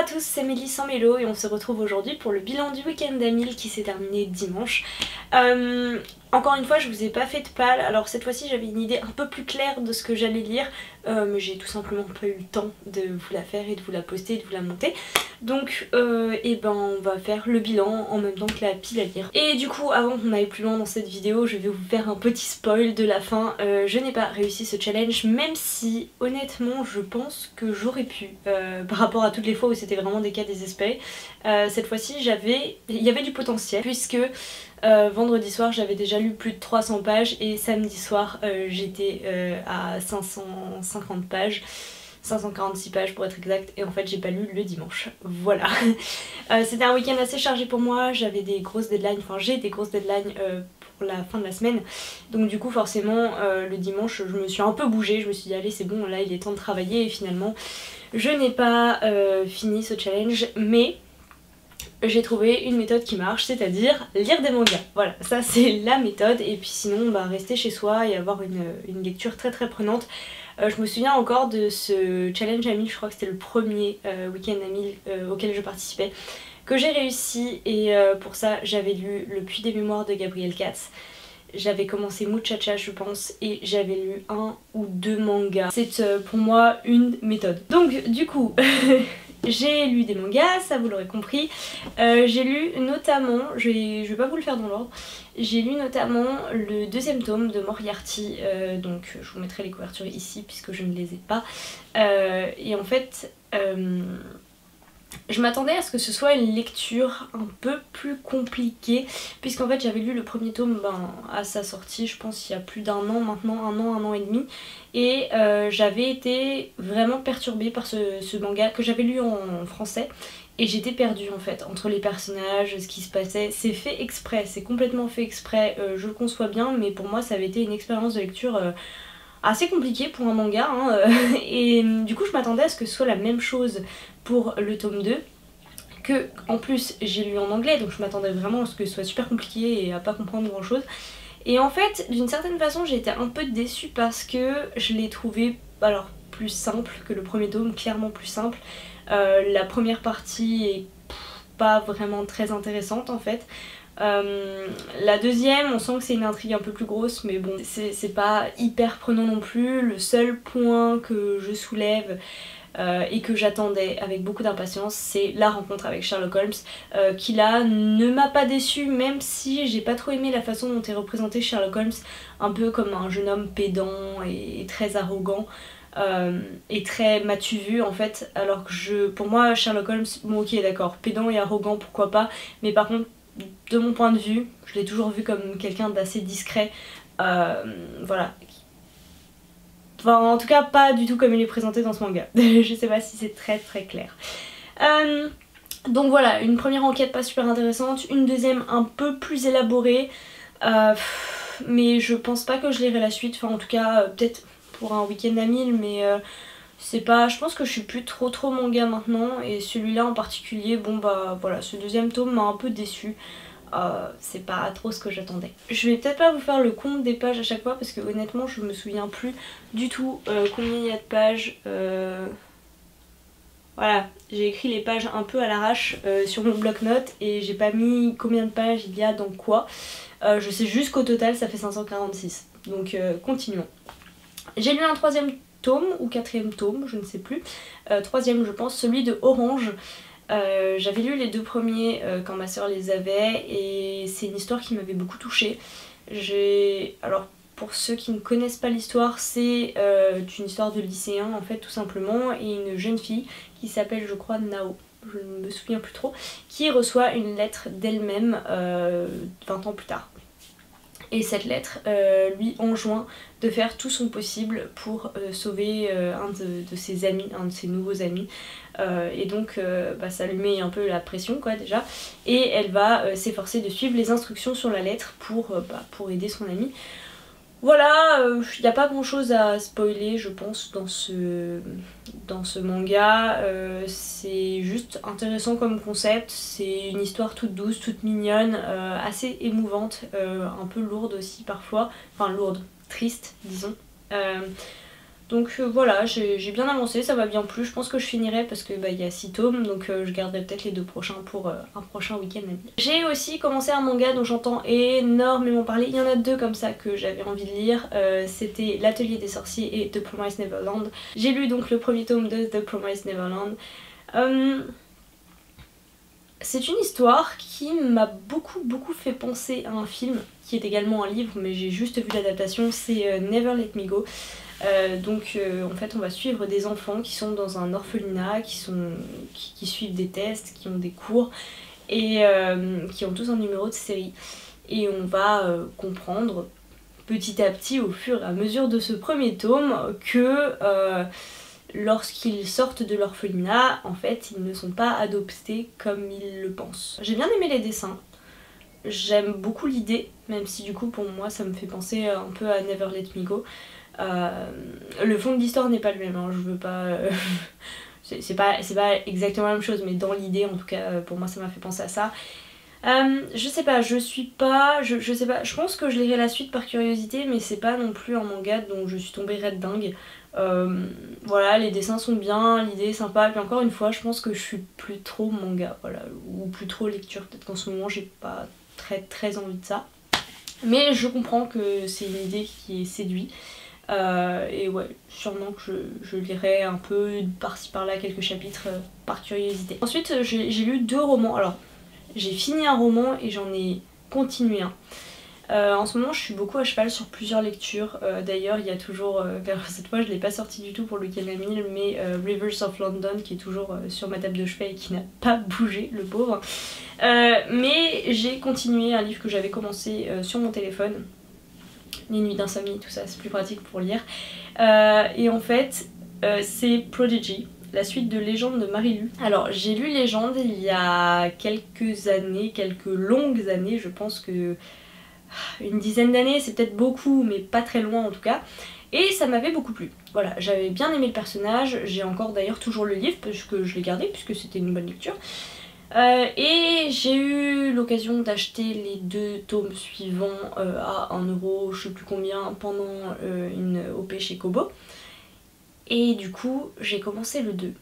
tous, c'est Mélie sans Mélo et on se retrouve aujourd'hui pour le bilan du week-end d'Amil qui s'est terminé dimanche. Encore une fois, je vous ai pas fait de pal, alors cette fois-ci j'avais une idée un peu plus claire de ce que j'allais lire, mais j'ai tout simplement pas eu le temps de vous la faire et de vous la poster et de vous la monter. Donc on va faire le bilan en même temps que la pile à lire. Et du coup, avant qu'on aille plus loin dans cette vidéo, je vais vous faire un petit spoil de la fin. Je n'ai pas réussi ce challenge, même si honnêtement je pense que j'aurais pu, par rapport à toutes les fois où c'était vraiment des cas désespérés. Cette fois-ci il y avait du potentiel puisque vendredi soir j'avais déjà lu plus de 300 pages et samedi soir j'étais à 550 pages. 546 pages pour être exact, et en fait j'ai pas lu le dimanche. Voilà. C'était un week-end assez chargé pour moi, j'avais des grosses deadlines, enfin j'ai des grosses deadlines pour la fin de la semaine. Donc du coup forcément le dimanche je me suis un peu bougée, je me suis dit allez c'est bon, là il est temps de travailler, et finalement je n'ai pas fini ce challenge, mais j'ai trouvé une méthode qui marche, c'est-à-dire lire des mangas. Voilà, ça c'est la méthode, et puis sinon rester chez soi et avoir une lecture très très prenante. Je me souviens encore de ce challenge Amil, je crois que c'était le premier week-end Amil auquel je participais, que j'ai réussi, et pour ça j'avais lu Le Puits des Mémoires de Gabriel Katz. J'avais commencé Muchacha je pense, et j'avais lu 1 ou 2 mangas. C'est pour moi une méthode. Donc du coup... J'ai lu des mangas, ça vous l'aurez compris. J'ai lu notamment, je vais pas vous le faire dans l'ordre, j'ai lu notamment le 2e tome de Moriarty, donc je vous mettrai les couvertures ici puisque je ne les ai pas. Et en fait, je m'attendais à ce que ce soit une lecture un peu plus compliquée, puisqu'en fait j'avais lu le 1er tome à sa sortie, je pense il y a plus d'un an maintenant, un an et demi, et j'avais été vraiment perturbée par ce manga que j'avais lu en français, et j'étais perdue en fait, entre les personnages, ce qui se passait. C'est fait exprès, c'est complètement fait exprès, je le conçois bien, mais pour moi ça avait été une expérience de lecture assez compliquée pour un manga, hein, et du coup je m'attendais à ce que ce soit la même chose pour le tome 2, que en plus j'ai lu en anglais, donc je m'attendais vraiment à ce que ce soit super compliqué et à pas comprendre grand chose. Et en fait d'une certaine façon j'ai été un peu déçue parce que je l'ai trouvé alors plus simple que le 1er tome, clairement plus simple. La première partie est pas vraiment très intéressante en fait. La deuxième, on sent que c'est une intrigue un peu plus grosse, mais bon, c'est pas hyper prenant non plus. Le seul point que je soulève et que j'attendais avec beaucoup d'impatience, c'est la rencontre avec Sherlock Holmes, qui là ne m'a pas déçue, même si j'ai pas trop aimé la façon dont est représenté Sherlock Holmes, un peu comme un jeune homme pédant et très arrogant. Et très m'as-tu vu en fait, alors que pour moi Sherlock Holmes, bon ok d'accord, pédant et arrogant pourquoi pas, mais par contre de mon point de vue, je l'ai toujours vu comme quelqu'un d'assez discret, voilà. Enfin en tout cas pas du tout comme il est présenté dans ce manga, je sais pas si c'est très très clair. Donc voilà, une première enquête pas super intéressante, une deuxième un peu plus élaborée, mais je pense pas que je lirai la suite, enfin en tout cas peut-être pour un week-end à 1000, mais c'est pas, je pense que je suis plus trop manga maintenant, et celui-là en particulier, bon voilà, ce 2e tome m'a un peu déçue. C'est pas trop ce que j'attendais. Je vais peut-être pas vous faire le compte des pages à chaque fois parce que honnêtement je me souviens plus du tout combien il y a de pages. Voilà, j'ai écrit les pages un peu à l'arrache sur mon bloc-notes et j'ai pas mis combien de pages il y a dans quoi. Je sais juste qu'au total ça fait 546. Donc continuons. J'ai lu un 3e tome ou 4e tome, je ne sais plus. 3e je pense, celui de Orange. J'avais lu les 2 premiers quand ma soeur les avait, et c'est une histoire qui m'avait beaucoup touchée. Alors pour ceux qui ne connaissent pas l'histoire, c'est une histoire de lycéen en fait tout simplement, et une jeune fille qui s'appelle je crois Nao, je ne me souviens plus trop, qui reçoit une lettre d'elle-même 20 ans plus tard. Et cette lettre lui enjoint de faire tout son possible pour sauver un de ses amis, un de ses nouveaux amis. Et donc ça lui met un peu la pression quoi déjà. Et elle va s'efforcer de suivre les instructions sur la lettre pour aider son ami. Voilà, il n'y a pas grand chose à spoiler je pense dans ce manga, c'est juste intéressant comme concept, c'est une histoire toute douce, toute mignonne, assez émouvante, un peu lourde aussi parfois, enfin lourde, triste disons. Donc voilà, j'ai bien avancé, ça m'a bien plu. Je pense que je finirai parce que il y a 6 tomes, donc je garderai peut-être les 2 prochains pour un prochain week-end à lire. J'ai aussi commencé un manga dont j'entends énormément parler. Il y en a 2 comme ça que j'avais envie de lire. C'était L'Atelier des Sorciers et The Promised Neverland. J'ai lu donc le premier tome de The Promised Neverland. C'est une histoire qui m'a beaucoup fait penser à un film qui est également un livre, mais j'ai juste vu l'adaptation. C'est Never Let Me Go. En fait on va suivre des enfants qui sont dans un orphelinat, qui suivent des tests, qui ont des cours et qui ont tous un numéro de série. Et on va comprendre petit à petit au fur et à mesure de ce premier tome que lorsqu'ils sortent de l'orphelinat, en fait ils ne sont pas adoptés comme ils le pensent. J'ai bien aimé les dessins. J'aime beaucoup l'idée, même si du coup pour moi ça me fait penser un peu à Never Let Me Go. Le fond de l'histoire n'est pas le même, hein, je veux pas... c'est pas exactement la même chose, mais dans l'idée en tout cas pour moi ça m'a fait penser à ça. Je sais pas, je sais pas, je pense que je lirai la suite par curiosité, mais c'est pas non plus un manga dont je suis tombée red dingue. Voilà, les dessins sont bien, l'idée est sympa, puis encore une fois je pense que je suis plus trop manga, voilà, ou plus trop lecture, peut-être qu'en ce moment j'ai pas très envie de ça. Mais je comprends que c'est une idée qui est séduite. Et ouais, sûrement que je lirai un peu par-ci par-là quelques chapitres par curiosité. Ensuite j'ai lu 2 romans. Alors j'ai fini un roman et j'en ai continué un. En ce moment je suis beaucoup à cheval sur plusieurs lectures. D'ailleurs il y a toujours, cette fois je l'ai pas sorti du tout pour le week-end à 1000, mais Rivers of London qui est toujours sur ma table de chevet et qui n'a pas bougé, le pauvre. Mais j'ai continué un livre que j'avais commencé sur mon téléphone. Les nuits d'insomnie, tout ça, c'est plus pratique pour lire. Et en fait, c'est Prodigy, la suite de Légende de Marie-Lu. Alors, j'ai lu Légende il y a quelques années, quelques longues années, je pense que une dizaine d'années, c'est peut-être beaucoup, mais pas très loin en tout cas. Et ça m'avait beaucoup plu. Voilà, j'avais bien aimé le personnage, j'ai encore d'ailleurs toujours le livre, parce que je l'ai gardé, puisque c'était une bonne lecture. Et j'ai eu l'occasion d'acheter les 2 tomes suivants à 1€, je sais plus combien, pendant une OP chez Kobo. Et du coup j'ai commencé le 2.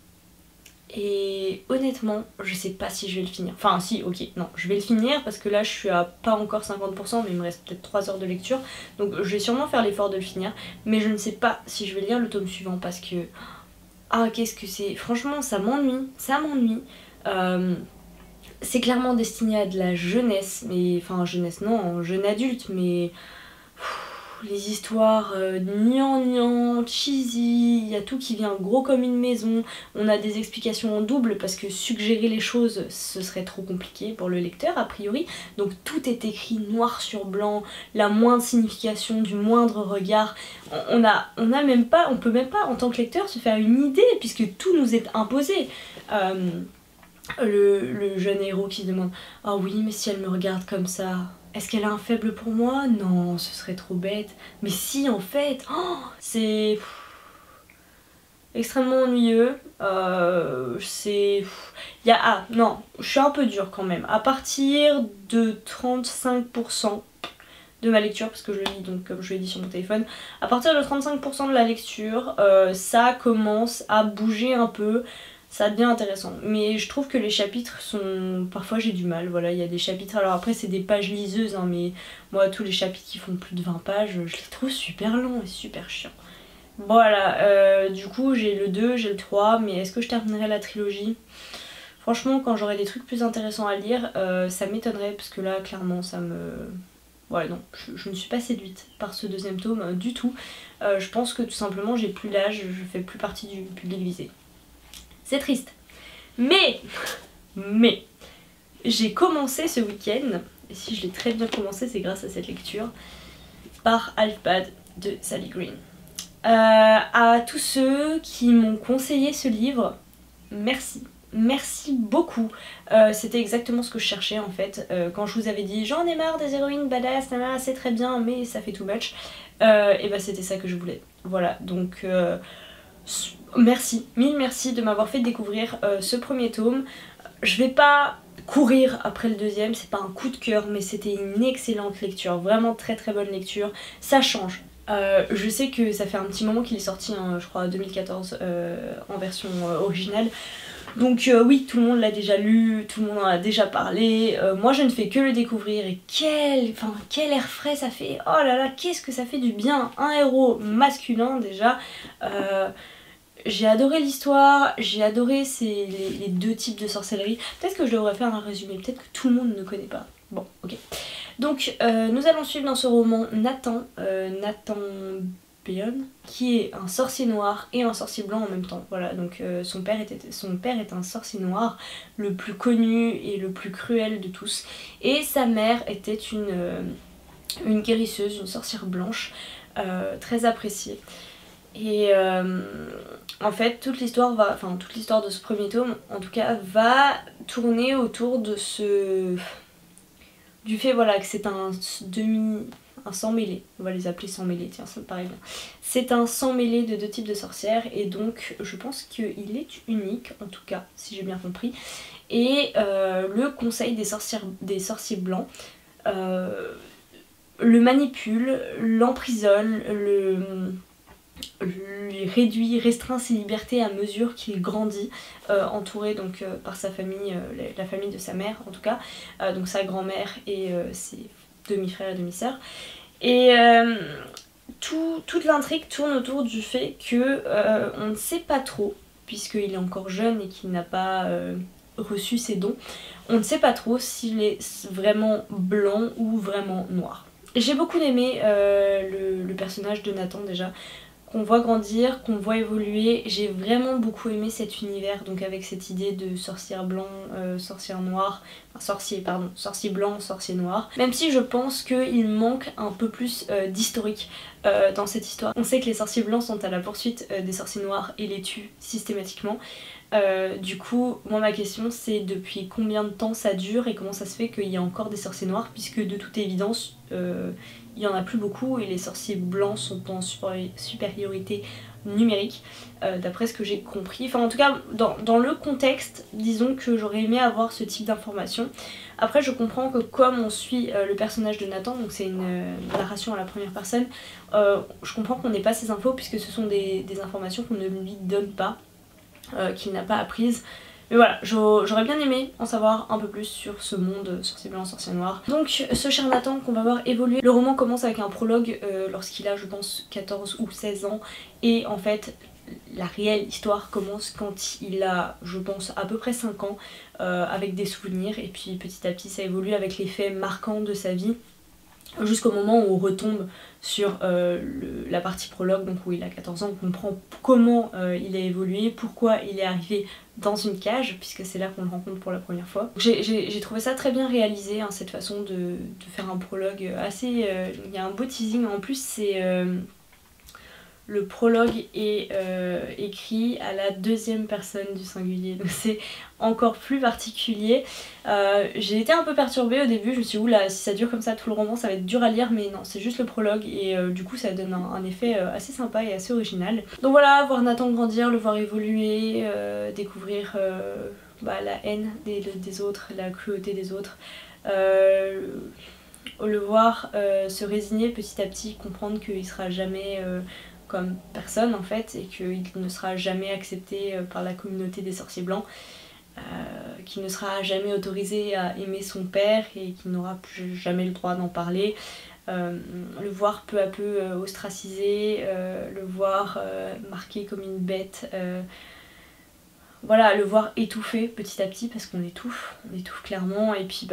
Et honnêtement je sais pas si je vais le finir. Enfin si, ok, non, je vais le finir parce que là je suis à pas encore 50%, mais il me reste peut-être 3 heures de lecture. Donc je vais sûrement faire l'effort de le finir. Mais je ne sais pas si je vais lire le tome suivant parce que... Ah, qu'est-ce que c'est... Franchement ça m'ennuie, c'est clairement destiné à de la jeunesse, mais enfin jeunesse non, jeune adulte, mais les histoires gnangnan, cheesy, il y a tout qui vient gros comme une maison, on a des explications en double parce que suggérer les choses ce serait trop compliqué pour le lecteur a priori, donc tout est écrit noir sur blanc, la moindre signification du moindre regard, on peut même pas en tant que lecteur se faire une idée puisque tout nous est imposé. Le jeune héros qui se demande « Ah oui, mais si elle me regarde comme ça, est-ce qu'elle a un faible pour moi? Non, ce serait trop bête. Mais si, en fait, oh, c'est extrêmement ennuyeux. Non, je suis un peu dure quand même. À partir de 35% de ma lecture, parce que je le lis donc comme je l'ai dit sur mon téléphone, à partir de 35% de la lecture, ça commence à bouger un peu. Ça devient intéressant, mais je trouve que les chapitres sont... Parfois j'ai du mal, voilà, il y a des chapitres... Alors après c'est des pages liseuses, hein, mais moi tous les chapitres qui font plus de 20 pages, je les trouve super longs et super chiants. Voilà, du coup j'ai le 2, j'ai le 3, mais est-ce que je terminerai la trilogie? Franchement quand j'aurai des trucs plus intéressants à lire, ça m'étonnerait, parce que là clairement ça me... Voilà, non, je ne suis pas séduite par ce 2e tome du tout. Je pense que tout simplement j'ai plus l'âge, je fais plus partie du public visé. C'est triste. Mais j'ai commencé ce week-end, et si je l'ai très bien commencé, c'est grâce à cette lecture, par Half-Bad de Sally Green. À tous ceux qui m'ont conseillé ce livre, merci. Merci beaucoup. C'était exactement ce que je cherchais en fait. Quand je vous avais dit j'en ai marre des héroïnes badass, c'est très bien, mais ça fait too much. Et bah c'était ça que je voulais. Voilà, donc... Merci, mille merci de m'avoir fait découvrir ce premier tome. Je vais pas courir après le 2e, c'est pas un coup de cœur, mais c'était une excellente lecture, vraiment très bonne lecture. Ça change, Je sais que ça fait un petit moment qu'il est sorti, hein, je crois 2014 en version originale. Donc oui, tout le monde l'a déjà lu, tout le monde en a déjà parlé. Moi je ne fais que le découvrir et quel air frais ça fait. Oh là là, qu'est-ce que ça fait du bien. Un héros masculin déjà. J'ai adoré l'histoire, j'ai adoré les deux types de sorcellerie. Peut-être que je devrais faire un résumé, peut-être que tout le monde ne connaît pas. Bon, ok. Donc nous allons suivre dans ce roman Nathan Beon, qui est un sorcier noir et un sorcier blanc en même temps. Voilà, donc son père est un sorcier noir, le plus connu et le plus cruel de tous. Et sa mère était une guérisseuse, une sorcière blanche, très appréciée. Et en fait toute l'histoire de ce premier tome en tout cas va tourner autour de du fait voilà que c'est un sang mêlé, on va les appeler sang mêlé, tiens ça me paraît bien. C'est un sang mêlé de deux types de sorcières et donc je pense qu'il est unique en tout cas si j'ai bien compris. Et le conseil des sorciers blancs le manipule, l'emprisonne, lui restreint ses libertés à mesure qu'il grandit, entouré donc par sa famille, la famille de sa mère en tout cas, donc sa grand-mère et ses demi-frères et demi-sœurs. Et toute l'intrigue tourne autour du fait que on ne sait pas trop, puisqu'il est encore jeune et qu'il n'a pas reçu ses dons, on ne sait pas trop s'il est vraiment blanc ou vraiment noir. J'ai beaucoup aimé le personnage de Nathan déjà, qu'on voit grandir, qu'on voit évoluer. J'ai vraiment beaucoup aimé cet univers, donc avec cette idée de sorcière blanc, sorcière noire, enfin sorcier blanc, sorcier noir. Même si je pense qu'il manque un peu plus d'historique dans cette histoire. On sait que les sorciers blancs sont à la poursuite des sorciers noirs et les tuent systématiquement. Du coup, moi ma question c'est depuis combien de temps ça dure et comment ça se fait qu'il y a encore des sorciers noirs, puisque de toute évidence il y en a plus beaucoup et les sorciers blancs sont en supériorité numérique d'après ce que j'ai compris. Enfin en tout cas dans le contexte, disons que j'aurais aimé avoir ce type d'informations. Après je comprends que comme on suit le personnage de Nathan, donc c'est une narration à la première personne, je comprends qu'on n'ait pas ces infos puisque ce sont des informations qu'on ne lui donne pas, qu'il n'a pas apprises. Mais voilà, j'aurais bien aimé en savoir un peu plus sur ce monde sorcier blanc, sorcier noir. Donc ce cher Nathan qu'on va voir évoluer. Le roman commence avec un prologue lorsqu'il a je pense 14 ou 16 ans. Et en fait la réelle histoire commence quand il a je pense à peu près 5 ans, avec des souvenirs. Et puis petit à petit ça évolue avec les faits marquants de sa vie, jusqu'au moment où on retombe sur la partie prologue, donc où il a 14 ans, on comprend comment il a évolué, pourquoi il est arrivé dans une cage, puisque c'est là qu'on le rencontre pour la première fois. J'ai trouvé ça très bien réalisé, hein, cette façon de faire un prologue assez... il y a un beau teasing, en plus c'est... le prologue est écrit à la deuxième personne du singulier, donc c'est encore plus particulier. J'ai été un peu perturbée au début, je me suis dit oula, si ça dure comme ça tout le roman ça va être dur à lire, mais non, c'est juste le prologue et du coup ça donne un effet assez sympa et assez original. Donc voilà, voir Nathan grandir, le voir évoluer, découvrir la haine des autres, la cruauté des autres, le voir se résigner petit à petit, comprendre qu'il sera jamais... comme personne en fait, et qu'il ne sera jamais accepté par la communauté des sorciers blancs, qu'il ne sera jamais autorisé à aimer son père et qu'il n'aura plus jamais le droit d'en parler, le voir peu à peu ostracisé, le voir marqué comme une bête, voilà, le voir étouffé petit à petit parce qu'on étouffe clairement, et puis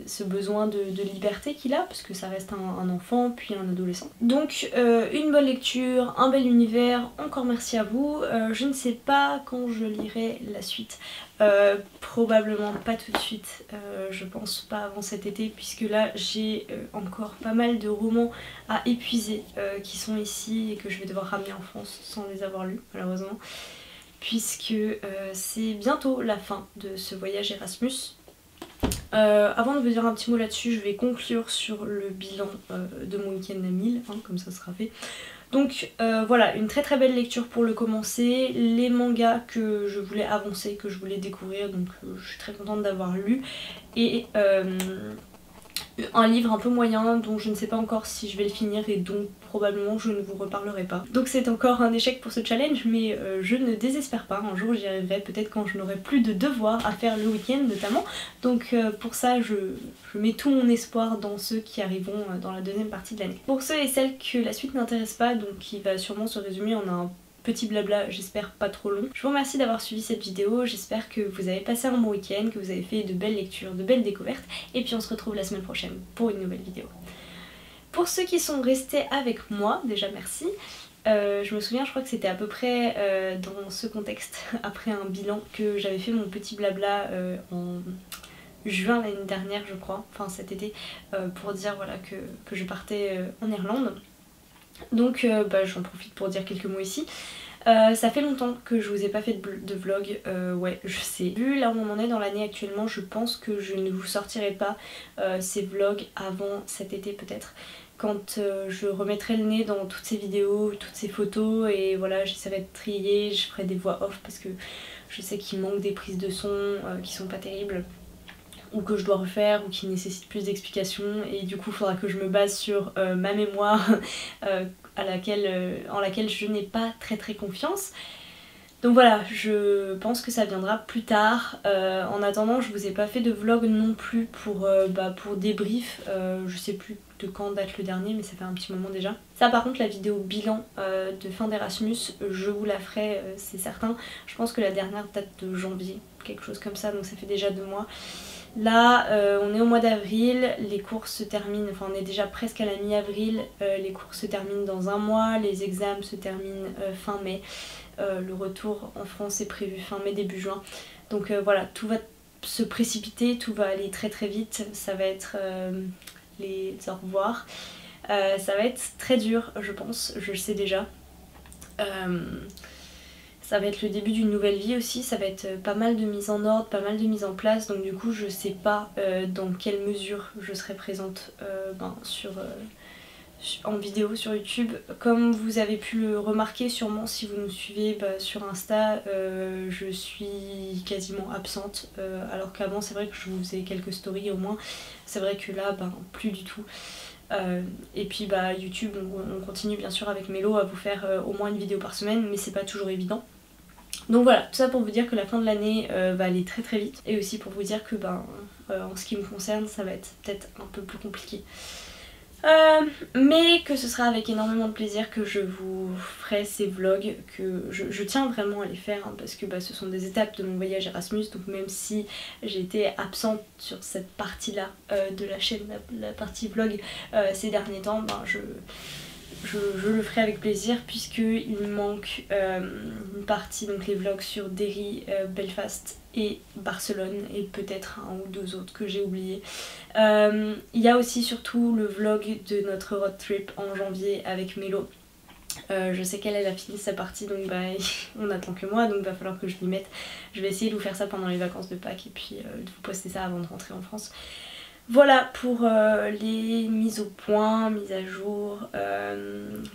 ce besoin de liberté qu'il a, parce que ça reste un enfant puis un adolescent. Donc une bonne lecture, un bel univers, encore merci à vous. Je ne sais pas quand je lirai la suite, probablement pas tout de suite, je pense pas avant cet été, puisque là j'ai encore pas mal de romans à épuiser qui sont ici et que je vais devoir ramener en France sans les avoir lus malheureusement, puisque c'est bientôt la fin de ce voyage Erasmus. Avant de vous dire un petit mot là-dessus, je vais conclure sur le bilan de mon week-end à 1000, hein, comme ça sera fait. Donc voilà, une très très belle lecture pour le commencer, les mangas que je voulais avancer, que je voulais découvrir, donc je suis très contente d'avoir lu. Et un livre un peu moyen dont je ne sais pas encore si je vais le finir et dont probablement je ne vous reparlerai pas. Donc c'est encore un échec pour ce challenge, mais je ne désespère pas, un jour j'y arriverai, peut-être quand je n'aurai plus de devoirs à faire le week-end notamment. Donc pour ça je mets tout mon espoir dans ceux qui arriveront dans la deuxième partie de l'année. Pour ceux et celles que la suite n'intéresse pas, donc qui va sûrement se résumer en un petit blabla, j'espère pas trop long. Je vous remercie d'avoir suivi cette vidéo, j'espère que vous avez passé un bon week-end, que vous avez fait de belles lectures, de belles découvertes, et puis on se retrouve la semaine prochaine pour une nouvelle vidéo. Pour ceux qui sont restés avec moi, déjà merci. Je me souviens, je crois que c'était à peu près dans ce contexte, après un bilan, que j'avais fait mon petit blabla en juin l'année dernière je crois, enfin cet été, pour dire voilà que je partais en Irlande. Donc j'en profite pour dire quelques mots ici. Ça fait longtemps que je vous ai pas fait de vlog, ouais je sais. Vu là où on en est dans l'année actuellement, je pense que je ne vous sortirai pas ces vlogs avant cet été peut-être. Quand je remettrai le nez dans toutes ces vidéos, toutes ces photos, et voilà j'essaierai de trier, je ferai des voix off parce que je sais qu'il manque des prises de son qui sont pas terribles, ou que je dois refaire ou qui nécessitent plus d'explications, et du coup il faudra que je me base sur ma mémoire en laquelle je n'ai pas très confiance. Donc voilà, je pense que ça viendra plus tard. En attendant, je vous ai pas fait de vlog non plus pour débrief. Je sais plus de quand date le dernier, mais ça fait un petit moment déjà. Ça par contre, la vidéo bilan de fin d'Erasmus, je vous la ferai, c'est certain. Je pense que la dernière date de janvier, quelque chose comme ça, donc ça fait déjà 2 mois. Là on est au mois d'avril, les cours se terminent, enfin on est déjà presque à la mi-avril, les cours se terminent dans 1 mois, les examens se terminent fin mai, le retour en France est prévu fin mai début juin. Donc voilà, tout va se précipiter, tout va aller très vite, ça va être les au revoir. Ça va être très dur je pense, je le sais déjà. Ça va être le début d'une nouvelle vie aussi, ça va être pas mal de mise en ordre, pas mal de mise en place, donc du coup je sais pas dans quelle mesure je serai présente en vidéo sur YouTube. Comme vous avez pu le remarquer sûrement si vous nous suivez sur Insta, je suis quasiment absente, alors qu'avant c'est vrai que je vous faisais quelques stories au moins, c'est vrai que là plus du tout. Et puis YouTube on continue bien sûr avec Mélo à vous faire au moins une vidéo par semaine, mais c'est pas toujours évident. Donc voilà, tout ça pour vous dire que la fin de l'année va aller très vite, et aussi pour vous dire que en ce qui me concerne ça va être peut-être un peu plus compliqué. Mais que ce sera avec énormément de plaisir que je vous ferai ces vlogs, que je tiens vraiment à les faire parce que ce sont des étapes de mon voyage Erasmus, donc même si j'ai été absente sur cette partie là de la chaîne, la partie vlog ces derniers temps, je le ferai avec plaisir, puisqu'il me manque une partie, donc les vlogs sur Derry, Belfast et Barcelone, et peut-être 1 ou 2 autres que j'ai oubliés. Il y a aussi surtout le vlog de notre road trip en janvier avec Mélo. Je sais qu'elle a fini sa partie, donc on attend que moi, donc va falloir que je m'y mette. Je vais essayer de vous faire ça pendant les vacances de Pâques et puis de vous poster ça avant de rentrer en France. Voilà pour les mises au point, mises à jour.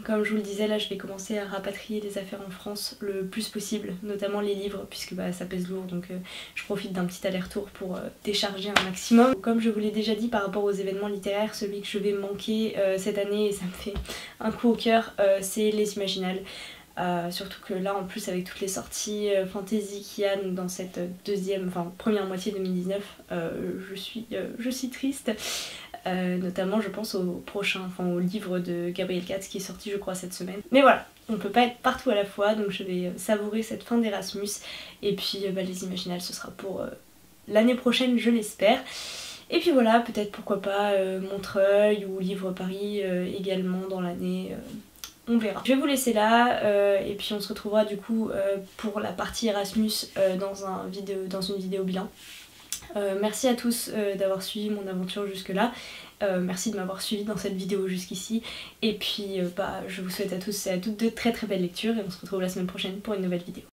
Comme je vous le disais, là je vais commencer à rapatrier les affaires en France le plus possible, notamment les livres, puisque ça pèse lourd, donc je profite d'un petit aller-retour pour décharger un maximum. Comme je vous l'ai déjà dit par rapport aux événements littéraires, celui que je vais manquer cette année, et ça me fait un coup au cœur, c'est Les Imaginales. Surtout que là en plus avec toutes les sorties fantasy qu'il y a dans cette première moitié 2019, je suis triste, notamment je pense au livre de Gabriel Katz qui est sorti je crois cette semaine. Mais voilà, on peut pas être partout à la fois, donc je vais savourer cette fin d'Erasmus, et puis Les Imaginales ce sera pour l'année prochaine je l'espère. Et puis voilà, peut-être pourquoi pas Montreuil ou Livre Paris également dans l'année. On verra. Je vais vous laisser là et puis on se retrouvera du coup pour la partie Erasmus dans une vidéo bilan. Merci à tous d'avoir suivi mon aventure jusque là. Merci de m'avoir suivi dans cette vidéo jusqu'ici. Et puis je vous souhaite à tous et à toutes de très belles lectures, et on se retrouve la semaine prochaine pour une nouvelle vidéo.